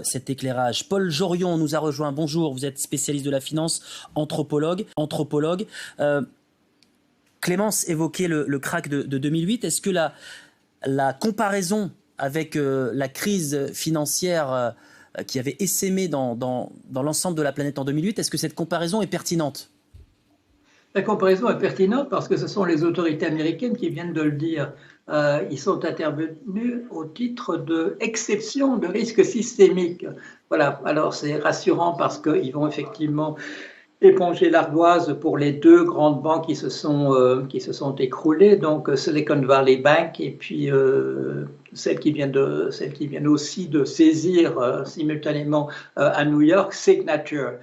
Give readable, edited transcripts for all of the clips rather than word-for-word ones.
Cet éclairage. Paul Jorion nous a rejoint. Bonjour, vous êtes spécialiste de la finance, anthropologue. Clémence évoquait le krach de 2008. Est-ce que la comparaison avec la crise financière qui avait essaimé dans l'ensemble de la planète en 2008, est-ce que cette comparaison est pertinente ? La comparaison est pertinente parce que ce sont les autorités américaines qui viennent de le dire. Ils sont intervenus au titre d'exception de risque systémique. Voilà, alors c'est rassurant parce qu'ils vont effectivement éponger l'ardoise pour les deux grandes banques qui se sont écroulées, donc Silicon Valley Bank et puis celle qui vient aussi de saisir simultanément à New York, Signature.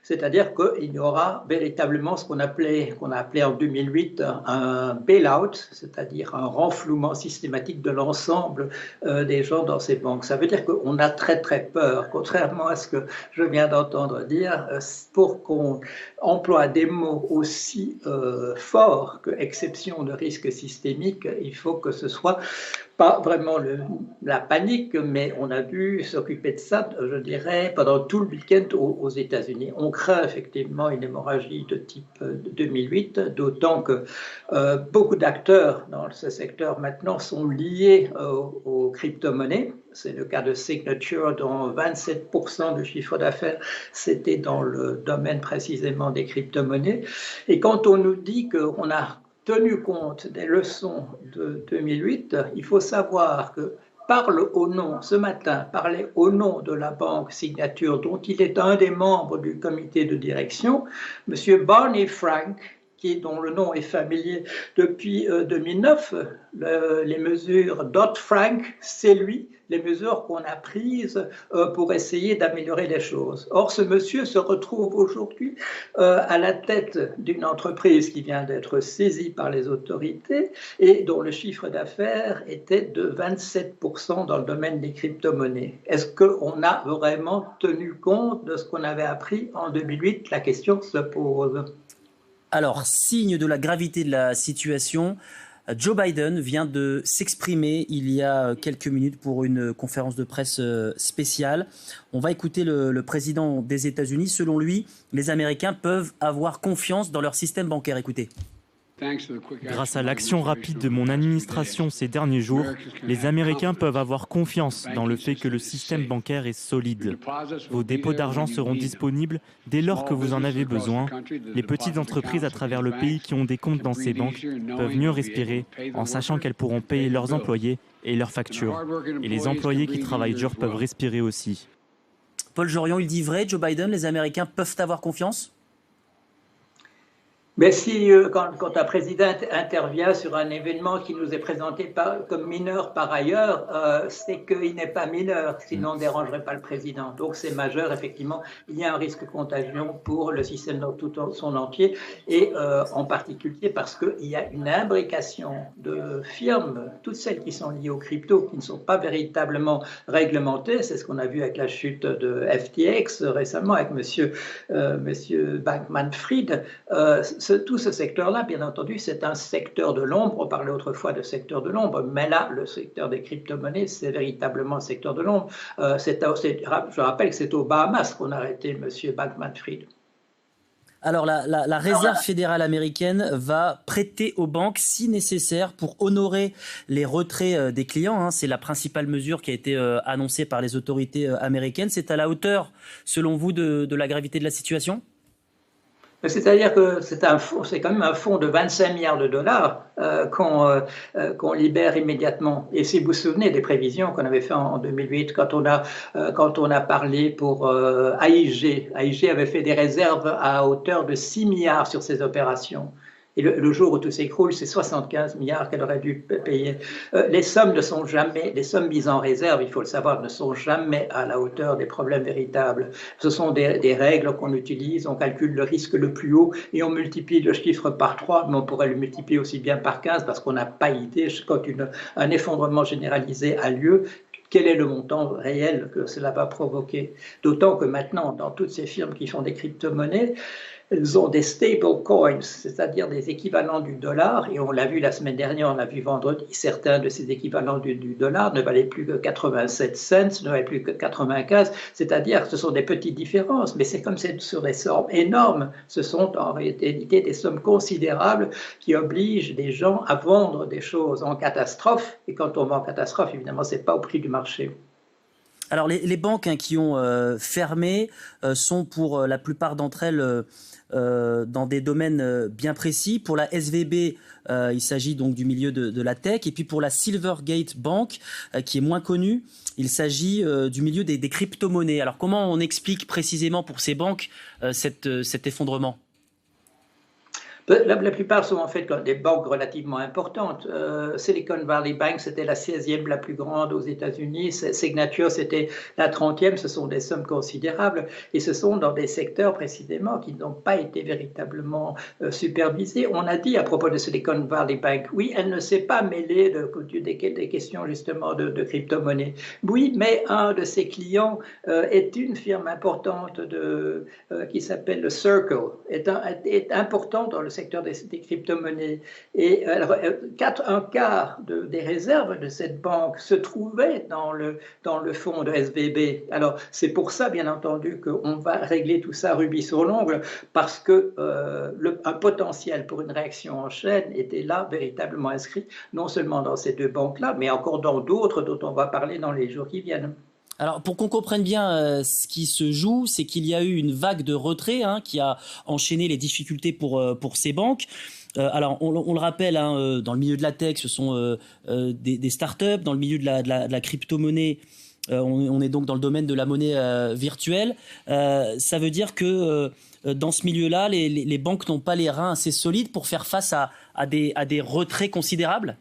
C'est-à-dire qu'il y aura véritablement ce qu'on a appelé en 2008 un bail-out, c'est-à-dire un renflouement systématique de l'ensemble des gens dans ces banques. Ça veut dire qu'on a très très peur, contrairement à ce que je viens d'entendre dire, pour qu'on emploie des mots aussi forts que exception de risque systémique, il faut que ce soit pas vraiment la panique, mais on a dû s'occuper de ça, je dirais, pendant tout le week-end aux États-Unis. On craint effectivement une hémorragie de type 2008, d'autant que beaucoup d'acteurs dans ce secteur maintenant sont liés aux crypto-monnaies. C'est le cas de Signature, dont 27% du chiffre d'affaires, c'était dans le domaine précisément des crypto-monnaies. Et quand on nous dit qu'on a tenu compte des leçons de 2008, il faut savoir que ce matin, parlait au nom de la banque Signature, dont il est un des membres du comité de direction, M. Barney Frank, dont le nom est familier depuis 2009, les mesures Dodd-Frank, c'est lui, les mesures qu'on a prises pour essayer d'améliorer les choses. Or, ce monsieur se retrouve aujourd'hui à la tête d'une entreprise qui vient d'être saisie par les autorités et dont le chiffre d'affaires était de 27% dans le domaine des crypto-monnaies. Est-ce qu'on a vraiment tenu compte de ce qu'on avait appris en 2008 ? La question se pose. Alors, signe de la gravité de la situation, Joe Biden vient de s'exprimer il y a quelques minutes pour une conférence de presse spéciale. On va écouter le président des États-Unis. Selon lui, les Américains peuvent avoir confiance dans leur système bancaire. Écoutez. Grâce à l'action rapide de mon administration ces derniers jours, les Américains peuvent avoir confiance dans le fait que le système bancaire est solide. Vos dépôts d'argent seront disponibles dès lors que vous en avez besoin. Les petites entreprises à travers le pays qui ont des comptes dans ces banques peuvent mieux respirer en sachant qu'elles pourront payer leurs employés et leurs factures. Et les employés qui travaillent dur peuvent respirer aussi. Paul Jorion, il dit vrai, Joe Biden, les Américains peuvent avoir confiance ? Mais si, quand un président intervient sur un événement qui nous est présenté comme mineur par ailleurs, c'est qu'il n'est pas mineur, sinon on ne dérangerait pas le président. Donc c'est majeur, effectivement, il y a un risque de contagion pour le système dans tout son entier, et en particulier parce qu'il y a une imbrication de firmes, toutes celles qui sont liées aux cryptos, qui ne sont pas véritablement réglementées. C'est ce qu'on a vu avec la chute de FTX récemment, avec monsieur Bankman-Fried. Tout ce secteur-là, bien entendu, c'est un secteur de l'ombre. On parlait autrefois de secteur de l'ombre, mais là, le secteur des crypto-monnaies, c'est véritablement un secteur de l'ombre. Je rappelle que c'est aux Bahamas qu'on a arrêté M. Bankman-Fried. Alors, la Réserve fédérale américaine va prêter aux banques si nécessaire pour honorer les retraits des clients. C'est la principale mesure qui a été annoncée par les autorités américaines. C'est à la hauteur, selon vous, de la gravité de la situation ? C'est-à-dire que c'est quand même un fonds de 25 milliards de dollars qu'on libère immédiatement. Et si vous vous souvenez des prévisions qu'on avait fait en 2008, quand on a parlé pour AIG avait fait des réserves à hauteur de 6 milliards sur ces opérations. Et le jour où tout s'écroule, c'est 75 milliards qu'elle aurait dû payer. Les sommes mises en réserve, il faut le savoir, ne sont jamais à la hauteur des problèmes véritables. Ce sont des règles qu'on utilise, on calcule le risque le plus haut et on multiplie le chiffre par 3, mais on pourrait le multiplier aussi bien par 15 parce qu'on n'a pas idée quand un effondrement généralisé a lieu. Quel est le montant réel que cela va provoquer ? D'autant que maintenant, dans toutes ces firmes qui font des crypto-monnaies, elles ont des stable coins, c'est-à-dire des équivalents du dollar, et on l'a vu la semaine dernière, on l'a vu vendredi, certains de ces équivalents du dollar ne valaient plus que 87 cents, ne valaient plus que 95, c'est-à-dire que ce sont des petites différences, mais c'est comme sur des sommes énormes, ce sont en réalité des sommes considérables qui obligent des gens à vendre des choses en catastrophe, et quand on vend en catastrophe, évidemment, ce n'est pas au prix du marché. Alors les banques qui ont fermé sont pour la plupart d'entre elles dans des domaines bien précis. Pour la SVB, il s'agit donc du milieu de la tech. Et puis pour la Silvergate Bank, qui est moins connue, il s'agit du milieu des crypto-monnaies. Alors comment on explique précisément pour ces banques cet effondrement ? La plupart sont en fait des banques relativement importantes. Silicon Valley Bank, c'était la 16e la plus grande aux États-Unis. Signature, c'était la 30e. Ce sont des sommes considérables. Et ce sont dans des secteurs précisément qui n'ont pas été véritablement supervisés. On a dit à propos de Silicon Valley Bank, oui, elle ne s'est pas mêlée des questions justement de crypto-monnaie. Oui, mais un de ses clients est une firme importante qui s'appelle le Circle, est important dans le secteur des crypto-monnaies. Et alors, un quart des réserves de cette banque se trouvaient dans le fonds de SVB. Alors, c'est pour ça, bien entendu, qu'on va régler tout ça rubis sur l'ongle, parce que un potentiel pour une réaction en chaîne était là, véritablement inscrit, non seulement dans ces deux banques-là, mais encore dans d'autres dont on va parler dans les jours qui viennent. Alors, pour qu'on comprenne bien ce qui se joue, c'est qu'il y a eu une vague de retrait qui a enchaîné les difficultés pour ces banques. Alors, on le rappelle, dans le milieu de la tech, ce sont des startups. Dans le milieu de la crypto-monnaie, on est donc dans le domaine de la monnaie virtuelle. Ça veut dire que dans ce milieu-là, les banques n'ont pas les reins assez solides pour faire face à des retraits considérables ?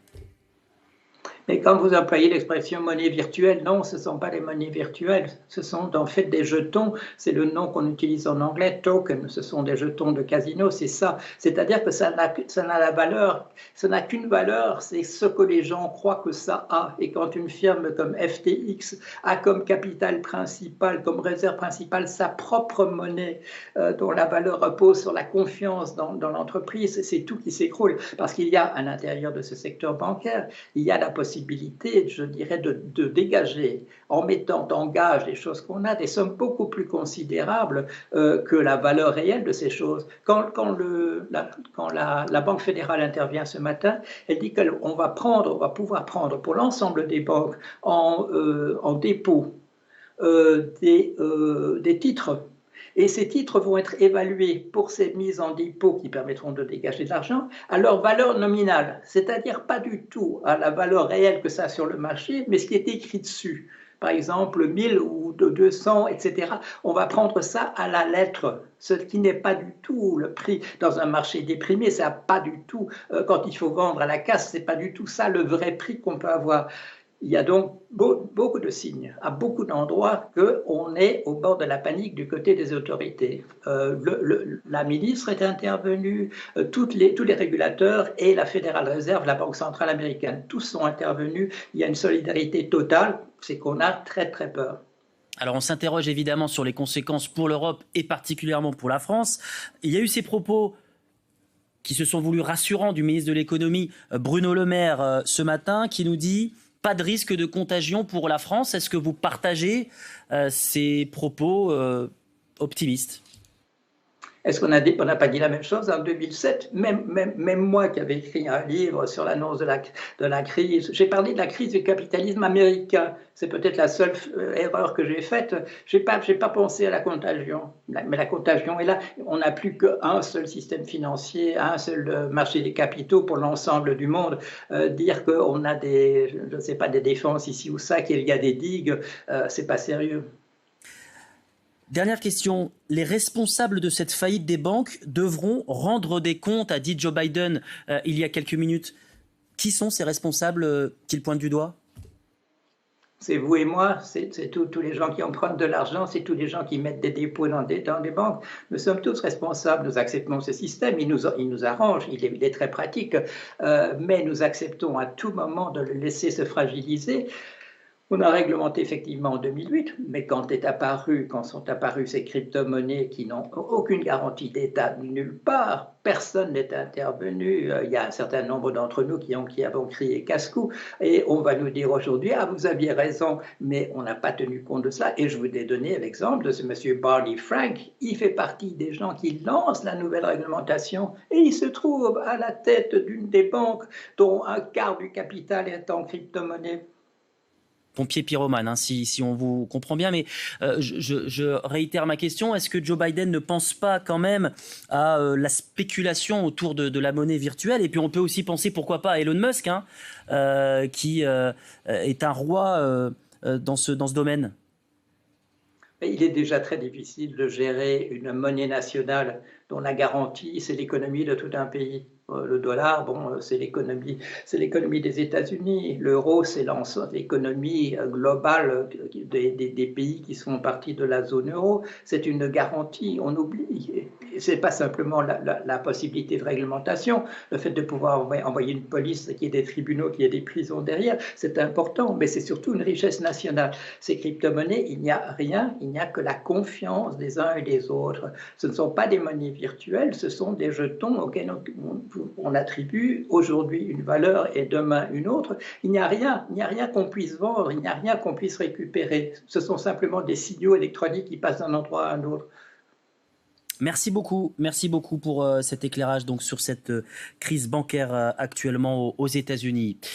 Mais quand vous employez l'expression monnaie virtuelle, non, ce ne sont pas les monnaies virtuelles, ce sont en fait des jetons, c'est le nom qu'on utilise en anglais, token, ce sont des jetons de casino, c'est ça. C'est-à-dire que ça n'a la valeur, ça n'a qu'une valeur, c'est ce que les gens croient que ça a. Et quand une firme comme FTX a comme capital principal, comme réserve principale, sa propre monnaie, dont la valeur repose sur la confiance dans l'entreprise, c'est tout qui s'écroule. Parce qu'il y a à l'intérieur de ce secteur bancaire, il y a la possibilité, je dirais, de dégager, en mettant en gage les choses qu'on a, des sommes beaucoup plus considérables que la valeur réelle de ces choses. Quand la Banque fédérale intervient ce matin, elle dit qu'on va pouvoir prendre pour l'ensemble des banques en dépôt des titres. Et ces titres vont être évalués pour ces mises en dépôt qui permettront de dégager de l'argent à leur valeur nominale, c'est-à-dire pas du tout à la valeur réelle que ça a sur le marché, mais ce qui est écrit dessus. Par exemple, 1000 ou 200, etc. On va prendre ça à la lettre, ce qui n'est pas du tout le prix dans un marché déprimé. Ça n'a pas du tout, quand il faut vendre à la casse, c'est pas du tout ça le vrai prix qu'on peut avoir. Il y a donc beaucoup de signes, à beaucoup d'endroits, qu'on est au bord de la panique du côté des autorités. La ministre est intervenue, tous les régulateurs et la Fédérale Réserve, la Banque centrale américaine, tous sont intervenus. Il y a une solidarité totale, c'est qu'on a très très peur. Alors on s'interroge évidemment sur les conséquences pour l'Europe et particulièrement pour la France. Il y a eu ces propos qui se sont voulus rassurants du ministre de l'économie Bruno Le Maire ce matin, qui nous dit: pas de risque de contagion pour la France. Est-ce que vous partagez ces propos optimistes ? Est-ce qu'on n'a pas dit la même chose en 2007 ? Même moi qui avais écrit un livre sur l'annonce de la crise, j'ai parlé de la crise du capitalisme américain. C'est peut-être la seule erreur que j'ai faite. J'ai pas pensé à la contagion. Mais la contagion est là. On n'a plus qu'un seul système financier, un seul marché des capitaux pour l'ensemble du monde. Dire qu'on a des défenses ici ou ça, qu'il y a des digues, c'est pas sérieux. Dernière question, les responsables de cette faillite des banques devront rendre des comptes, a dit Joe Biden il y a quelques minutes. Qui sont ces responsables qu'il pointe du doigt ? C'est vous et moi, c'est tous les gens qui empruntent de l'argent, c'est tous les gens qui mettent des dépôts dans des banques. Nous sommes tous responsables, nous acceptons ce système, il nous arrange, il est très pratique, mais nous acceptons à tout moment de le laisser se fragiliser. On a réglementé effectivement en 2008, mais quand sont apparues ces crypto-monnaies qui n'ont aucune garantie d'État nulle part, personne n'est intervenu. Il y a un certain nombre d'entre nous qui avons crié casse-cou, et on va nous dire aujourd'hui, ah, vous aviez raison, mais on n'a pas tenu compte de ça. Et je vous ai donné l'exemple de ce monsieur Barney Frank. Il fait partie des gens qui lancent la nouvelle réglementation, et il se trouve à la tête d'une des banques dont un quart du capital est en crypto-monnaie. Pompier pyromane, hein, si on vous comprend bien. Mais je réitère ma question. Est-ce que Joe Biden ne pense pas quand même à la spéculation autour de la monnaie virtuelle? Et puis on peut aussi penser, pourquoi pas, à Elon Musk, hein, qui est un roi dans ce domaine. Il est déjà très difficile de gérer une monnaie nationale dont la garantie, c'est l'économie de tout un pays. Le dollar, bon, c'est l'économie des États-Unis. L'euro, c'est l'économie globale des pays qui sont partie de la zone euro. C'est une garantie, on oublie. C'est pas simplement la possibilité de réglementation, le fait de pouvoir envoyer une police, qu'il y ait des tribunaux, qu'il y ait des prisons derrière, c'est important, mais c'est surtout une richesse nationale. Ces crypto-monnaies, il n'y a rien, il n'y a que la confiance des uns et des autres. Ce ne sont pas des monnaies virtuelles, ce sont des jetons auxquels on attribue aujourd'hui une valeur et demain une autre. Il n'y a rien qu'on puisse vendre, il n'y a rien qu'on puisse récupérer. Ce sont simplement des signaux électroniques qui passent d'un endroit à un autre. Merci beaucoup pour cet éclairage donc sur cette crise bancaire actuellement aux États-Unis.